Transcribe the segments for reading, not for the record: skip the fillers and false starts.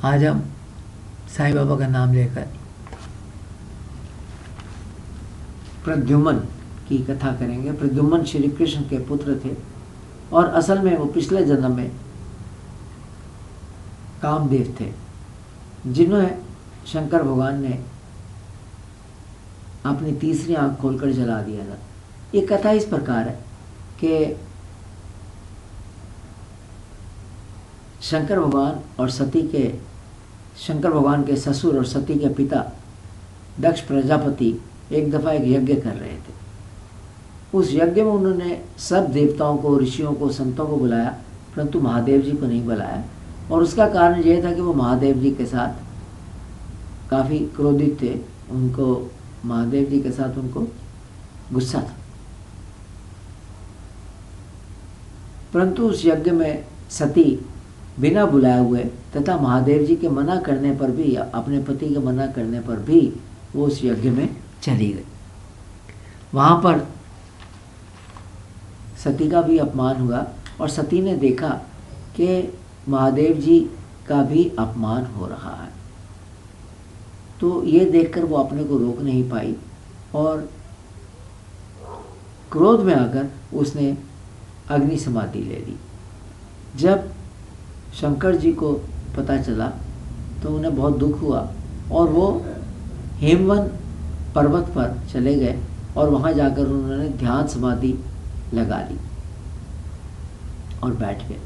आज हम साईं बाबा का नाम लेकर प्रद्युम्न की कथा करेंगे। प्रद्युम्न श्री कृष्ण के पुत्र थे और असल में वो पिछले जन्म में कामदेव थे, जिन्हें शंकर भगवान ने अपनी तीसरी आंख खोलकर जला दिया था। ये कथा इस प्रकार है कि शंकर भगवान के ससुर और सती के पिता दक्ष प्रजापति एक दफ़ा एक यज्ञ कर रहे थे। उस यज्ञ में उन्होंने सब देवताओं को, ऋषियों को, संतों को बुलाया, परंतु महादेव जी को नहीं बुलाया। और उसका कारण यह था कि वो महादेव जी के साथ काफ़ी क्रोधित थे। महादेव जी के साथ उनको गुस्सा था। परंतु उस यज्ञ में सती बिना बुलाए हुए तथा महादेव जी के मना करने पर भी, अपने पति के मना करने पर भी वो उस यज्ञ में चली गई। वहाँ पर सती का भी अपमान हुआ और सती ने देखा कि महादेव जी का भी अपमान हो रहा है। तो ये देखकर वो अपने को रोक नहीं पाई और क्रोध में आकर उसने अग्नि समाधि ले ली। जब शंकर जी को पता चला तो उन्हें बहुत दुख हुआ और वो हेमवन पर्वत पर चले गए और वहाँ जाकर उन्होंने ध्यान समाधि लगा ली और बैठ गए।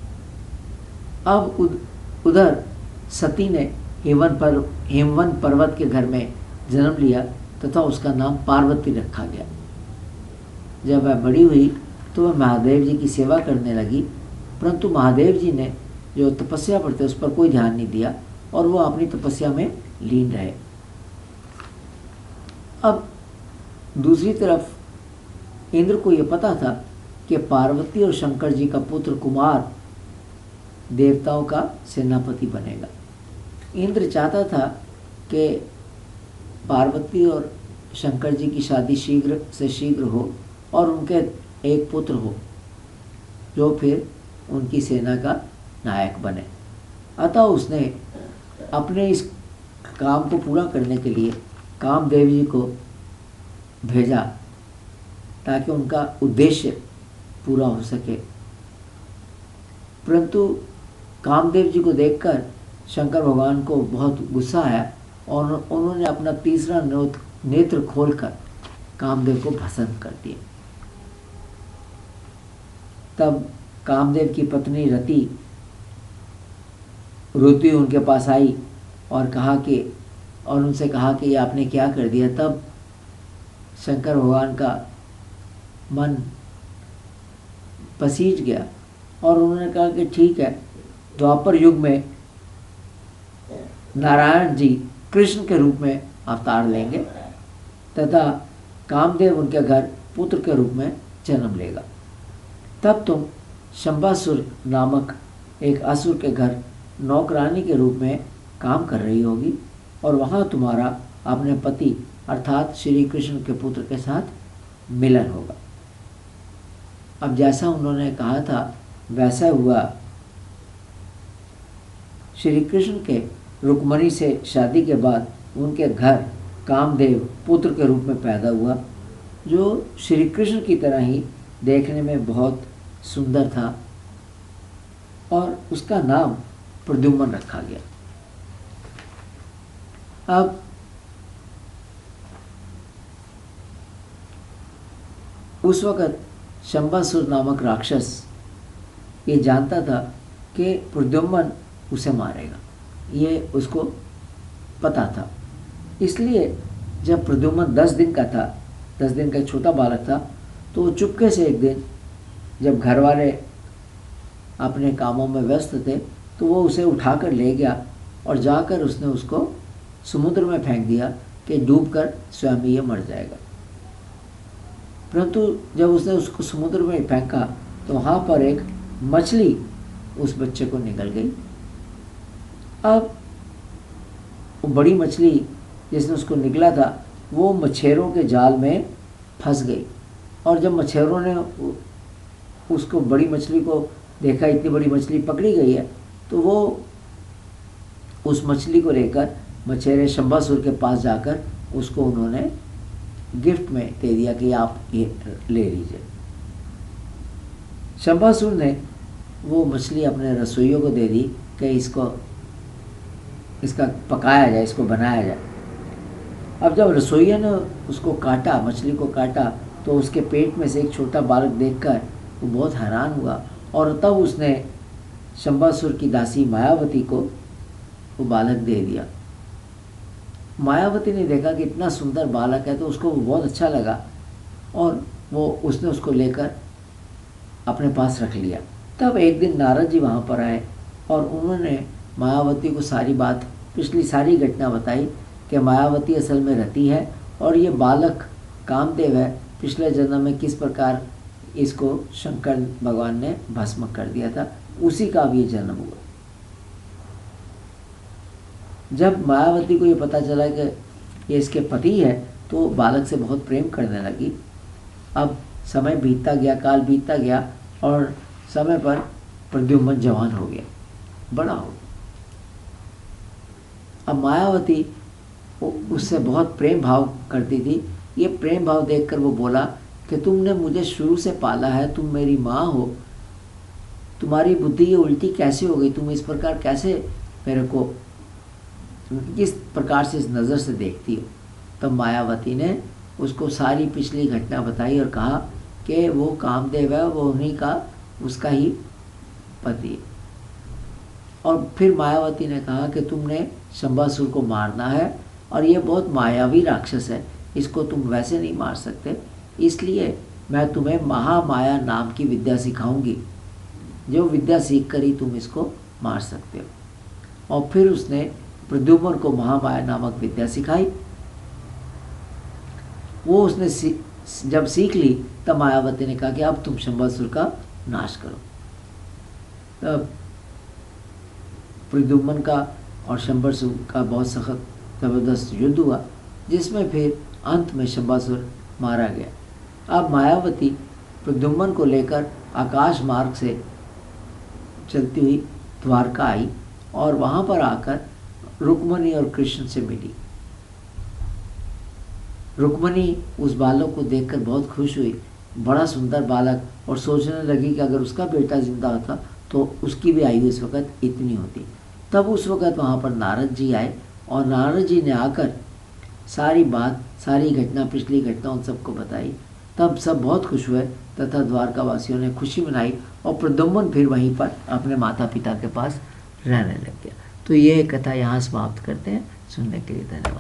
अब उधर सती ने हेमवन पर्वत के घर में जन्म लिया तथा उसका नाम पार्वती रखा गया। जब वह बड़ी हुई तो वह महादेव जी की सेवा करने लगी, परंतु महादेव जी ने जो तपस्या पर थे उस पर कोई ध्यान नहीं दिया और वो अपनी तपस्या में लीन रहे। अब दूसरी तरफ इंद्र को ये पता था कि पार्वती और शंकर जी का पुत्र कुमार देवताओं का सेनापति बनेगा। इंद्र चाहता था कि पार्वती और शंकर जी की शादी शीघ्र से शीघ्र हो और उनके एक पुत्र हो जो फिर उनकी सेना का नायक बने। अतः उसने अपने इस काम को पूरा करने के लिए कामदेव जी को भेजा ताकि उनका उद्देश्य पूरा हो सके। परंतु कामदेव जी को देखकर शंकर भगवान को बहुत गुस्सा आया और उन्होंने अपना तीसरा नेत्र खोलकर कामदेव को भस्म कर दिया। तब कामदेव की पत्नी रति रोती उनके पास आई और उनसे कहा कि ये आपने क्या कर दिया। तब शंकर भगवान का मन पसीज गया और उन्होंने कहा कि ठीक है, द्वापर युग में नारायण जी कृष्ण के रूप में अवतार लेंगे तथा कामदेव उनके घर पुत्र के रूप में जन्म लेगा। तब तुम शंबासुर नामक एक असुर के घर नौकरानी के रूप में काम कर रही होगी और वहाँ तुम्हारा अपने पति अर्थात श्री कृष्ण के पुत्र के साथ मिलन होगा। अब जैसा उन्होंने कहा था वैसा हुआ। श्री कृष्ण के रुक्मणी से शादी के बाद उनके घर कामदेव पुत्र के रूप में पैदा हुआ, जो श्री कृष्ण की तरह ही देखने में बहुत सुंदर था और उसका नाम प्रद्युम्न रखा गया। अब उस वक़्त शंबासुर नामक राक्षस ये जानता था कि प्रद्युम्न उसे मारेगा, ये उसको पता था। इसलिए जब प्रद्युम्न 10 दिन का था, 10 दिन का छोटा बालक था, तो वो चुपके से एक दिन जब घर वाले अपने कामों में व्यस्त थे तो वो उसे उठाकर ले गया और जाकर उसने उसको समुद्र में फेंक दिया कि डूबकर स्वयं ये मर जाएगा। परंतु जब उसने उसको समुद्र में फेंका तो वहाँ पर एक मछली उस बच्चे को निगल गई। अब वो बड़ी मछली जिसने उसको निगला था वो मछेरों के जाल में फंस गई और जब मछेरों ने उसको बड़ी मछली को देखा, इतनी बड़ी मछली पकड़ी गई है, तो वो उस मछली को लेकर मछेरे शंबासुर के पास जाकर उसको उन्होंने गिफ्ट में दे दिया कि आप ये ले लीजिए। शंबासुर ने वो मछली अपने रसोइयों को दे दी कि इसका पकाया जाए, इसको बनाया जाए। अब जब रसोइया ने उसको काटा, मछली को काटा, तो उसके पेट में से एक छोटा बालक देखकर वो बहुत हैरान हुआ और तब उसने शंबासुर की दासी मायावती को वो बालक दे दिया। मायावती ने देखा कि इतना सुंदर बालक है तो उसको बहुत अच्छा लगा और उसने उसको लेकर अपने पास रख लिया। तब एक दिन नारद जी वहाँ पर आए और उन्होंने मायावती को सारी बात, पिछली सारी घटना बताई कि मायावती असल में रति है और ये बालक कामदेव है, पिछले जन्म में किस प्रकार इसको शंकर भगवान ने भस्म कर दिया था, उसी का अब ये जन्म हुआ। जब मायावती को ये पता चला कि ये इसके पति है तो बालक से बहुत प्रेम करने लगी। अब समय बीतता गया, काल बीतता गया और समय पर प्रद्युम्न जवान हो गया, बड़ा हो गया। अब मायावती उससे बहुत प्रेम भाव करती थी। ये प्रेम भाव देखकर वो बोला कि तुमने मुझे शुरू से पाला है, तुम मेरी माँ हो, तुम्हारी बुद्धि ये उल्टी कैसे हो गई, तुम इस प्रकार कैसे मेरे को किस प्रकार से इस नज़र से देखती हो। तब मायावती ने उसको सारी पिछली घटना बताई और कहा कि वो कामदेव है, वो उन्हीं का, उसका ही पति है। और फिर मायावती ने कहा कि तुमने शंबासुर को मारना है और ये बहुत मायावी राक्षस है, इसको तुम वैसे नहीं मार सकते, इसलिए मैं तुम्हें महामाया नाम की विद्या सिखाऊंगी, जो विद्या सीख कर ही तुम इसको मार सकते हो। और फिर उसने प्रद्युम्न को महामाया नामक विद्या सिखाई। वो उसने जब सीख ली तब मायावती ने कहा कि अब तुम शंबासुर का नाश करो। तब प्रद्युम्न का और शंबासुर का बहुत सख्त ज़बरदस्त युद्ध हुआ, जिसमें फिर अंत में शंबासुर मारा गया। अब मायावती प्रद्युम्न को लेकर आकाश मार्ग से चलती हुई द्वारका आई और वहाँ पर आकर रुक्मणी और कृष्ण से मिली। रुक्मणी उस बालक को देखकर बहुत खुश हुई, बड़ा सुंदर बालक, और सोचने लगी कि अगर उसका बेटा जिंदा होता तो उसकी भी आयु इस वक्त इतनी होती। तब उस वक्त वहाँ पर नारद जी आए और नारद जी ने आकर सारी बात, सारी घटना, पिछली घटना उन सबको बताई। तब सब बहुत खुश हुए तथा द्वारका वासियों ने खुशी मनाई और प्रद्युम्न फिर वहीं पर अपने माता पिता के पास रहने लग गया। तो ये कथा यहाँ समाप्त करते हैं। सुनने के लिए धन्यवाद।